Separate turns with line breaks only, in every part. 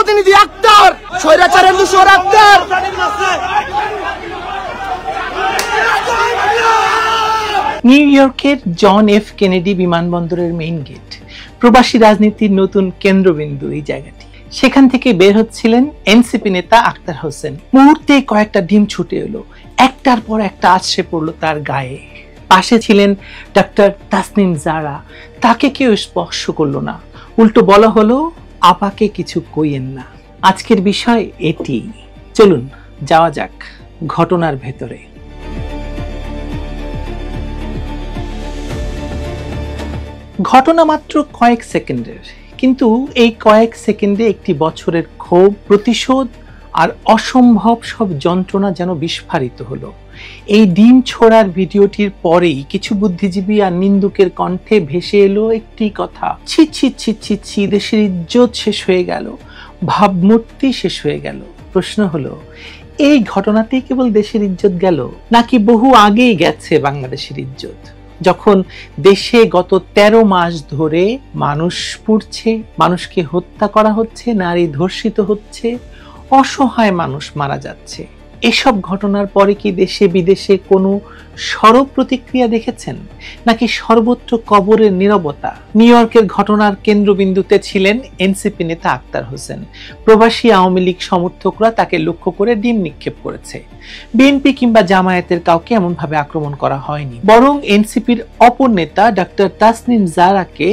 প্রতিনিধি আক্তার, স্বৈরাচারের দূষর আক্তার।
নিউ ইয়র্কের জন এফ কেনেডি বিমানবন্দরের মেইন গেট, প্রবাসী রাজনীতির নতুন কেন্দ্রবিন্দু এই জায়গাটি। সেখান থেকে বের হচ্ছিলেন এনসিপি নেতা আক্তার হোসেন। মুহূর্তে কয়েকটা ডিম ছুটে এলো, একটার পর একটা আছড়ে পড়লো তার গায়ে। পাশে ছিলেন ডক্টর তাসনিম জারা, তাকে কেউ স্পর্শ করলো না, উল্টো বলা হলো আপাকে কিছু কইয়েন না। আজকের বিষয় এটি। চলুন যাওয়া যাক ঘটনার ভেতরে। ঘটনা মাত্র কয়েক সেকেন্ডের, কিন্তু এই কয়েক সেকেন্ডে একটি বছরের ক্ষোভ, প্রতিশোধ আর অসম্ভব সব যন্ত্রণা যেন বিস্ফারিত হলো। এই ডিম ছোড়ার ভিডিওটির পরেই কিছু বুদ্ধিজীবী আর নিন্দুকের কণ্ঠে ভেসে এলো একটি কথা, ছি ছি ছি ছি ছি, দেশের ইজ্জত শেষ হয়ে গেল, ভাবমূর্তি শেষ হয়ে গেল। প্রশ্ন হলো, এই ঘটনাতেই কেবল দেশের ইজ্জত গেল, নাকি বহু আগেই গেছে বাংলাদেশের ইজ্জত? যখন দেশে গত 13 মাস ধরে মানুষ পুড়ছে, মানুষকে হত্যা করা হচ্ছে, নারী ধর্ষিত হচ্ছে, অসহায় মানুষ মারা যাচ্ছে, এসব ঘটনার পরে কি দেশে বিদেশে কোনো সরব প্রতিক্রিয়া দেখেছেন, নাকি সর্বত্র কবরের নীরবতা? নিউ ইয়র্কের ঘটনার কেন্দ্রবিন্দুতে ছিলেন এনসিপি নেতা আক্তার হোসেন। প্রবাসী আওয়ামী লীগ সমর্থকরা তাকে লক্ষ্য করে ডিম নিক্ষেপ করেছে। বিএনপি কিংবা জামায়াতের কাউকে এমনভাবে আক্রমণ করা হয়নি, বরং এনসিপির অপর নেতা ডক্টর তাসনিম জারাকে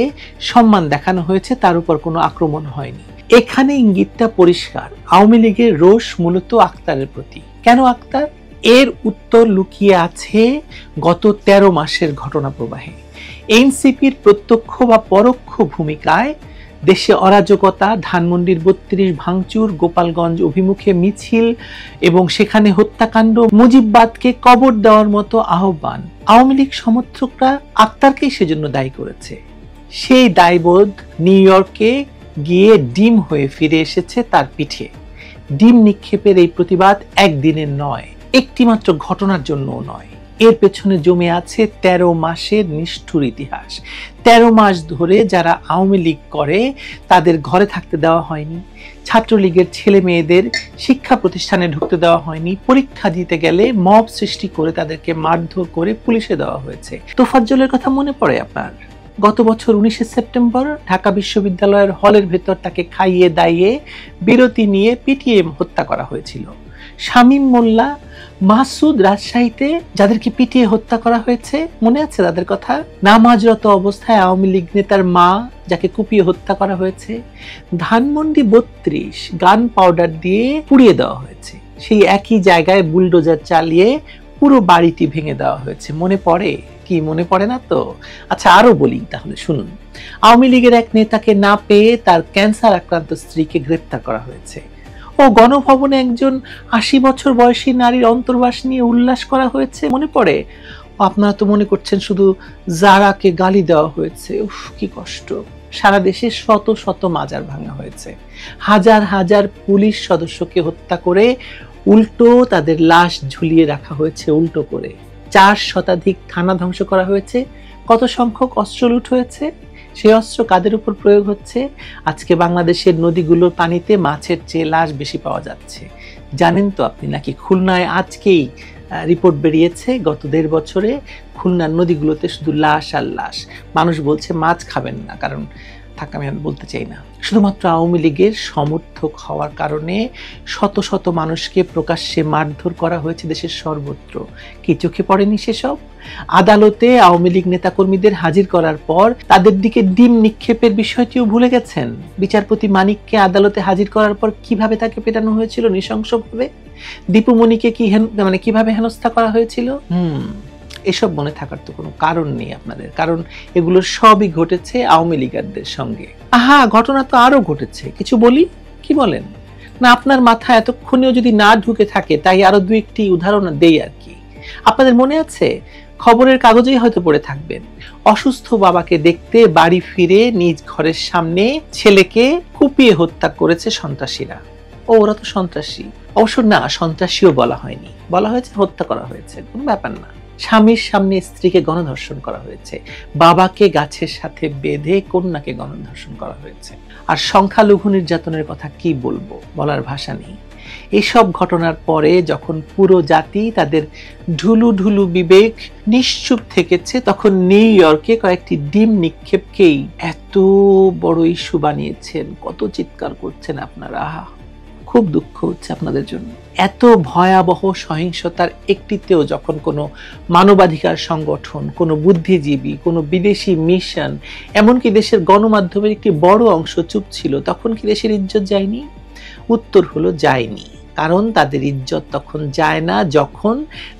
সম্মান দেখানো হয়েছে, তার উপর কোনো আক্রমণ হয়নি। এখানে ইঙ্গিতটা পরিষ্কার, আওয়ামী লীগের রোষ মূলত আক্তারের প্রতি। কেন আক্তার? এর উত্তর লুকিয়ে আছে গত 13 মাসের ঘটনা প্রবাহে। এনসিপির প্রত্যক্ষ বা পরোক্ষ ভূমিকায় দেশে অরাজকতা, ধানমন্ডির 32 ভাঙচুর, গোপালগঞ্জ অভিমুখে মিছিল এবং সেখানে হত্যাকাণ্ড, মুজিববাদকে কবর দেওয়ার মতো আহ্বান, আওয়ামী লীগ সমর্থকরা আক্তারকেই সেজন্য দায়ী করেছে। সেই দায়বোধ নিউ ইয়র্কে গিয়ে ডিম হয়ে ফিরে এসেছে তার পিঠে। ডিম নিক্ষেপের এই প্রতিবাদ একদিনের নয়, একটিমাত্র ঘটনার জন্যও নয়, এর পেছনে জমে আছে 13 মাসের নিষ্ঠুর ইতিহাস। 13 মাস ধরে যারা আওয়ামী লীগ করে তাদের ঘরে থাকতে দেওয়া হয়নি, ছাত্রলীগের ছেলে মেয়েদের শিক্ষা প্রতিষ্ঠানে ঢুকতে দেওয়া হয়নি, পরীক্ষা দিতে গেলে মব সৃষ্টি করে তাদেরকে মারধর করে পুলিশে দেওয়া হয়েছে। তোফাজ্জলের কথা মনে পড়ে আপনার? গত বছর 19 সেপ্টেম্বর ঢাকা বিশ্ববিদ্যালয়ের হলের ভেতর তাকে খাইয়ে দাইয়ে বিরতি নিয়ে পিটিয়ে হত্যা করা হয়েছিল। শামীম মোল্লা, মাসুদ রাজশাহীতে যাদেরকে পিটিয়ে হত্যা করা হয়েছে, মনে আছে তাদের কথা? নামাজরত অবস্থায় আওয়ামী লীগ নেতার মা যাকে কুপিয়ে হত্যা করা হয়েছে। ধানমন্ডি 32 গান পাউডার দিয়ে পুড়িয়ে দেওয়া হয়েছে। সেই একই জায়গায় বুলডোজার চালিয়ে পুরো বাড়িটি ভেঙে দেওয়া হয়েছে। মনে পড়ে কি? মনে পড়ে না তো? আচ্ছা, আরো বলি তাহলে শুনুন। আওয়ামী লীগের এক নেতাকে না পেয়ে তার ক্যান্সার আক্রান্ত স্ত্রীকে গ্রেপ্তার করা হয়েছে। ও গণভবনে একজন 80 বছর বয়সী নারীর অন্তর্বাস নিয়ে উল্লাস করা হয়েছে, মনে পড়ে? আপনারা তো মনে করছেন শুধু জারাকে গালি দেওয়া হয়েছে। উফ, কি কষ্ট। সারা দেশে শত শত মাজার ভাঙা হয়েছে, হাজার হাজার পুলিশ সদস্যকে হত্যা করে উল্টো তাদের লাশ ঝুলিয়ে রাখা হয়েছে উল্টো করে। 4 শতাধিক থানা ধ্বংস করা হয়েছে। কত সংখ্যক অস্ত্র লুট হয়েছে? সেই অস্ত্র কাদের উপর প্রয়োগ হচ্ছে? আজকে বাংলাদেশের নদীগুলোর পানিতে মাছের চেয়ে লাশ বেশি পাওয়া যাচ্ছে। জানেন তো আপনি? নাকি খুলনায় আজকেই রিপোর্ট বেরিয়েছে, গত 1.5 বছরে খুলনার নদীগুলোতে শুধু লাশ আর লাশ। মানুষ বলছে মাছ খাবেন না, কারণ থাক, আমি বলতে চাই না। শুধুমাত্র আওয়ামী লীগের সমর্থক হওয়ার কারণে শত শত মানুষকে প্রকাশ্যে মারধর করা হয়েছে দেশের সর্বত্র। কি চোখে পড়েনি সেসব? আদালতে আওয়ামী লীগ নেতাকর্মীদের হাজির করার পর তাদের দিকে ডিম নিক্ষেপের বিষয়টিও ভুলে গেছেন। বিচারপতি মানিককে আদালতে হাজির করার পর কিভাবে তাকে পেটানো হয়েছিল নৃশংসভাবে? দীপুমণিকে কিভাবে হেনস্থা করা হয়েছিল? এসব মনে থাকার তো কোনো কারণ নেই আপনাদের, কারণ এগুলো সবই ঘটেছে আওয়ামী লীগারদের সঙ্গে। ঘটনা তো আরো ঘটেছে, কিছু বলি? কি বলেন? না, আপনার মাথায় এতক্ষণেও যদি না ঢুকে থাকে, তাই আরো 2-1টি উদাহরণ দেই আর কি। আপনাদের মনে আছে, খবরের কাগজেই হয়তো পড়ে থাকবেন, অসুস্থ বাবাকে দেখতে বাড়ি ফিরে নিজ ঘরের সামনে ছেলেকে কুপিয়ে হত্যা করেছে সন্ত্রাসীরা। ওরা তো সন্ত্রাসী। অবশ্য না, সন্ত্রাসীও বলা হয়নি, বলা হয়েছে হত্যা করা হয়েছে, কোনো ব্যাপার না। স্বামীর সামনে স্ত্রীকে গণধর্ষণ করা হয়েছে, বাবাকে গাছের সাথে বেঁধে কন্যাকে গণধর্ষণ করা হয়েছে। আর সংখ্যালঘু নির্যাতনের কথা কি বলবো, বলার ভাষা নেই। এসব ঘটনার পরে যখন পুরো জাতি তাদের ঢুলু ঢুলু বিবেক নিশ্চুপ থেকেছে, তখন নিউ ইয়র্কে কয়েকটি ডিম নিক্ষেপকেই এত বড় ইস্যু বানিয়েছেন। কত চিৎকার করছেন আপনারা, খুব দুঃখ হচ্ছে আপনাদের জন্য। এত ভয়াবহ সহিংসতার একটিতেও যখন কোনো মানবাধিকার সংগঠন, কোনো বুদ্ধিজীবী, কোনো বিদেশি মিশন, এমনকি দেশের গণমাধ্যমের একটি বড় অংশ চুপ ছিল, তখন কি দেশের ইজ্জত যায়নি? উত্তর হলো যায়নি। কারণ তাদের ইজ্জত তখন যায় না যখন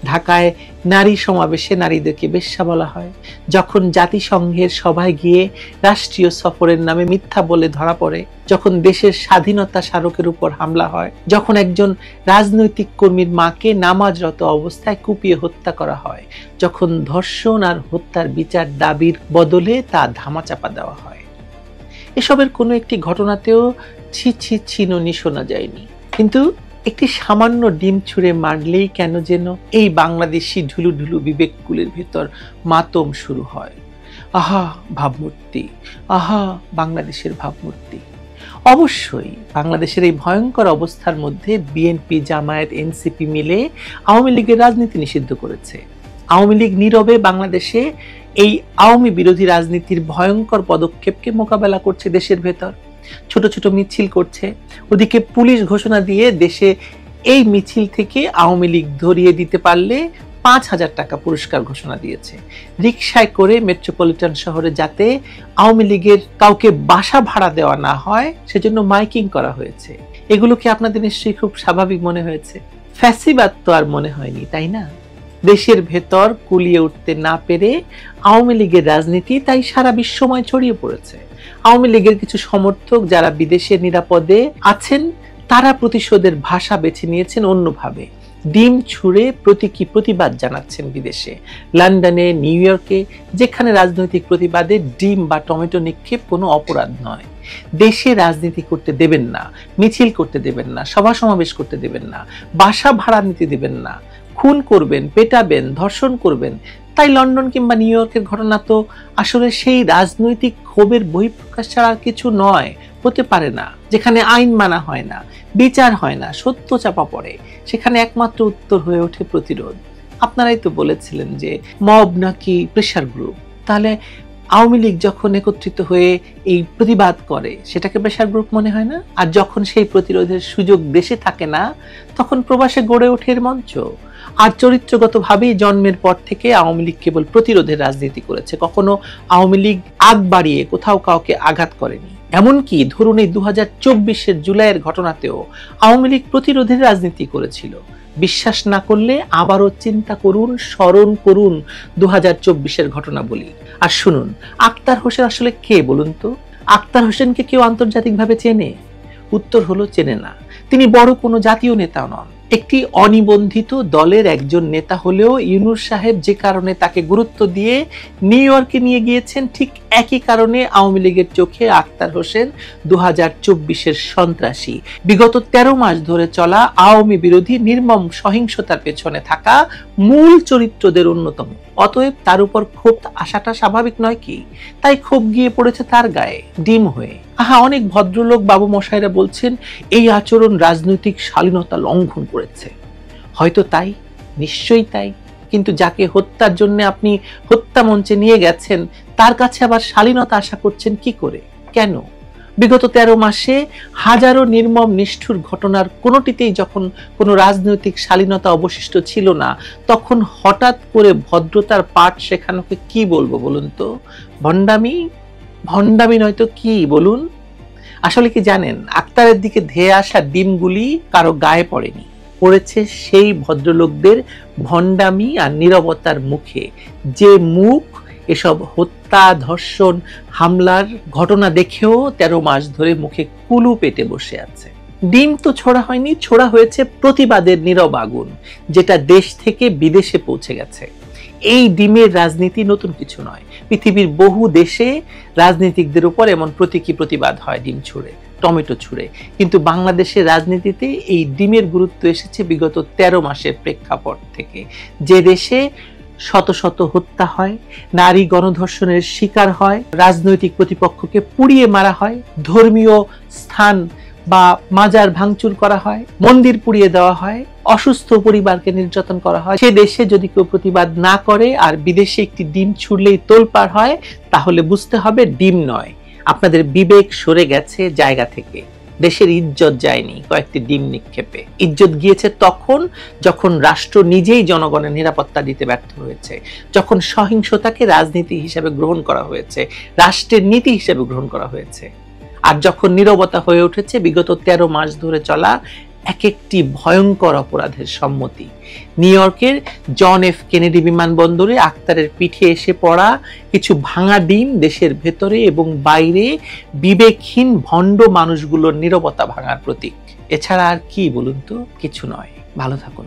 ঢাকায় নারী সমাবেশে নারীদেরকে বেশ্যা বলা হয়, যখন জাতিসংঘের সভায় গিয়ে রাষ্ট্রীয় সফরের নামে মিথ্যা বলে ধরা পড়ে, যখন দেশের স্বাধীনতা স্মারকের উপর হামলা হয়, যখন একজন রাজনৈতিক কর্মীর মাকে নামাজরত অবস্থায় কুপিয়ে হত্যা করা হয়, যখন ধর্ষণ আর হত্যার বিচার দাবির বদলে তা ধামাচাপা দেওয়া হয়। এসবের কোনো একটি ঘটনাতেও ছি ছি ছিননি শোনা যায়নি। কিন্তু একটি সামান্য ডিম ছুঁড়ে মারলেই কেন যেন এই বাংলাদেশি ঢুলু ঢুলু বিবেকগুলির ভেতর মাতম শুরু হয়। আহা ভাবমূর্তি, আহা বাংলাদেশের ভাবমূর্তি। অবশ্যই বাংলাদেশের এই ভয়ঙ্কর অবস্থার মধ্যে বিএনপি, জামায়াত, এনসিপি মিলে আওয়ামী লীগের রাজনীতি নিষিদ্ধ করেছে। আওয়ামী লীগ নীরবে বাংলাদেশে এই আওয়ামী বিরোধী রাজনীতির ভয়ঙ্কর পদক্ষেপকে মোকাবেলা করছে। দেশের ভেতর ছোট ছোট মিছিল করছে, ওদিকে পুলিশ ঘোষণা দিয়ে দেশে এই মিছিল থেকে আওয়ামী লীগ ধরিয়ে দিতে পারলে 5,000 টাকা পুরস্কার ঘোষণা দিয়েছে। রিকশায় করে মেট্রোপলিটন শহরে যাতে আওয়ামী লীগের কাউকে বাসা ভাড়া দেওয়া না হয় সেজন্য মাইকিং করা হয়েছে। এগুলোকে আপনাদের নিশ্চয়ই খুব স্বাভাবিক মনে হয়েছে, ফ্যাসিবাদ তো আর মনে হয়নি, তাই না? দেশের ভেতর কুলিয়ে উঠতে না পেরে আওয়ামী লীগের রাজনীতি তাই সারা বিশ্বময় ছড়িয়ে পড়েছে। আওয়ামী লীগের কিছু সমর্থক যারা বিদেশে নিরাপদে আছেন তারা প্রতিশোধের ভাষা বেছে নিয়েছেন অন্যভাবে। ডিম ছুঁড়ে প্রতীকী প্রতিবাদ জানাচ্ছেন বিদেশে, লন্ডনে, নিউ ইয়র্কে, যেখানে রাজনৈতিক প্রতিবাদে ডিম বা টমেটো নিক্ষেপ কোনো অপরাধ নয়। দেশে রাজনীতি করতে দেবেন না, মিছিল করতে দেবেন না, সভা সমাবেশ করতে দেবেন না, বাসা ভাড়া নিতে দেবেন না, খুন করবেন, পেটাবেন, ধর্ষণ করবেন। তাই লন্ডন কিংবা নিউ ইয়র্কের ঘটনা তো আসলে সেই রাজনৈতিক ক্ষোভের বহিঃপ্রকাশ ছাড়া আর কিছু নয়, হতে পারে না। যেখানে আইন মানা হয় না, বিচার হয় না, সত্য চাপা পড়ে, সেখানে একমাত্র উত্তর হয়ে ওঠে প্রতিরোধ। আপনারাই তো বলেছিলেন যে মব নাকি প্রেসার গ্রুপ, তাহলে আওয়ামী লীগ যখন একত্রিত হয়ে এই প্রতিবাদ করে সেটাকে প্রেসার গ্রুপ মনে হয় না? আর যখন সেই প্রতিরোধের সুযোগ দেশে থাকে না তখন প্রবাসে গড়ে ওঠে মঞ্চ। আর চরিত্রগতভাবেই জন্মের পর থেকে আওয়ামী লীগ কেবল প্রতিরোধের রাজনীতি করেছে, কখনো আওয়ামী লীগ আগ বাড়িয়ে কোথাও কাউকে আঘাত করেনি। এমনকি ধরুন এই 2024-এর জুলাইয়ের ঘটনাতেও আওয়ামী লীগ প্রতিরোধের রাজনীতি করেছিল। বিশ্বাস না করলে আবারও চিন্তা করুন, স্মরণ করুন 2024-এর ঘটনা বলি। আর শুনুন, আক্তার হোসেন আসলে কে বলুন তো? আক্তার হোসেনকে কেউ আন্তর্জাতিকভাবে চেনে? উত্তর হলো চেনে না। তিনি বড় কোনো জাতীয় নেতা নন, একটি অনিবন্ধিত দলের একজন নেতা হলেও ইউনূস সাহেব যে কারণে তাকে গুরুত্ব দিয়ে নিউ ইয়র্কে নিয়ে গিয়েছেন, ঠিক একই কারণে আওয়ামী লীগের চোখে আক্তার হোসেন 2024-এর সন্ত্রাসী, বিগত 13 মাস ধরে চলা আওয়ামী বিরোধী নির্মম সহিংসতার পেছনে থাকা মূল চরিত্রদের অন্যতম। অতএব তার উপর ক্ষোভ আসাটা স্বাভাবিক নয় কি? তাই ক্ষোভ গিয়ে পড়েছে তার গায়ে ডিম হয়ে। আহা, অনেক ভদ্রলোক বাবু মশাইরা বলছেন এই আচরণ রাজনৈতিক শালীনতা লঙ্ঘন করেছে। হয়তো তাই, নিশ্চয়ই তাই, কিন্তু যাকে হত্যার জন্য আপনি হত্যা মঞ্চে নিয়ে গেছেন তার কাছে আবার শালীনতা আশা করছেন কি করে? কেন? বিগত 13 মাসে হাজারো নির্মম নিষ্ঠুর ঘটনার কোনোটিতেই যখন কোনো রাজনৈতিক শালীনতা অবশিষ্ট ছিল না, তখন হঠাৎ করে ভদ্রতার পাঠ শেখানোকে কি বলবো বলুন তো? ভণ্ডামি? ভণ্ডামি নয়তো কি বলুন? আসলে কি জানেন, আক্তারের দিকে ধেয়ে আসা ডিমগুলি কারো গায়ে পড়েনি, পড়েছে সেই ভদ্রলোকদের ভণ্ডামি আর নীরবতার মুখে, যে মুখ এসব হত্যা, ধর্ষণ, হামলার ঘটনা দেখেও 13 মাস ধরে মুখে কুলু পেটে বসে আছে। ডিম তো ছোড়া হয়নি, ছোড়া হয়েছে প্রতিবাদের নীরব আগুন, যেটা দেশ থেকে বিদেশে পৌঁছে গেছে। এই ডিমের রাজনীতি নতুন কিছু নয়। পৃথিবীর বহু দেশে রাজনীতিকদের উপর এমন প্রতীকী প্রতিবাদ হয়, ডিম ছুঁড়ে, টমেটো ছুঁড়ে। কিন্তু বাংলাদেশের রাজনীতিতে এই ডিমের গুরুত্ব এসেছে বিগত 13 মাসের প্রেক্ষাপট থেকে, যে দেশে শত শত হত্যা হয়, নারী গণধর্ষণের শিকার হয়, রাজনৈতিক প্রতিপক্ষকে পুড়িয়ে মারা হয়, ধর্মীয় স্থান বা মাজার ভাঙচুর করা হয়, মন্দির পুড়িয়ে দেওয়া হয়, অসুস্থ পরিবারকে নির্যাতন করা হয়। সে দেশে যদি কেউ প্রতিবাদ না করে আর বিদেশে একটি ডিম ছুড়লেই তোলপাড় হয়, তাহলে বুঝতে হবে ডিম নয়, আপনাদের বিবেক সরে গেছে জায়গা থেকে। দেশের ইজ্জত যায়নি কয়েকটি ডিম নিক্ষেপে, ইজ্জত গিয়েছে তখন যখন রাষ্ট্র নিজেই জনগণের নিরাপত্তা দিতে ব্যর্থ হয়েছে, যখন সহিংসতাকে রাজনীতি হিসেবে গ্রহণ করা হয়েছে, রাষ্ট্রের নীতি হিসেবে গ্রহণ করা হয়েছে, আর যখন নীরবতা হয়ে উঠেছে বিগত 13 মাস ধরে চলা এক একটি ভয়ঙ্কর অপরাধের সম্মতি। নিউ ইয়র্কের জন এফ কেনেডি বিমানবন্দরে আক্তারের পিঠে এসে পড়া কিছু ভাঙা ডিম দেশের ভেতরে এবং বাইরে বিবেকহীন ভণ্ড মানুষগুলোর নীরবতা ভাঙার প্রতীক। এছাড়া আর কি বলুন তো? কিছু নয়। ভালো থাকুন।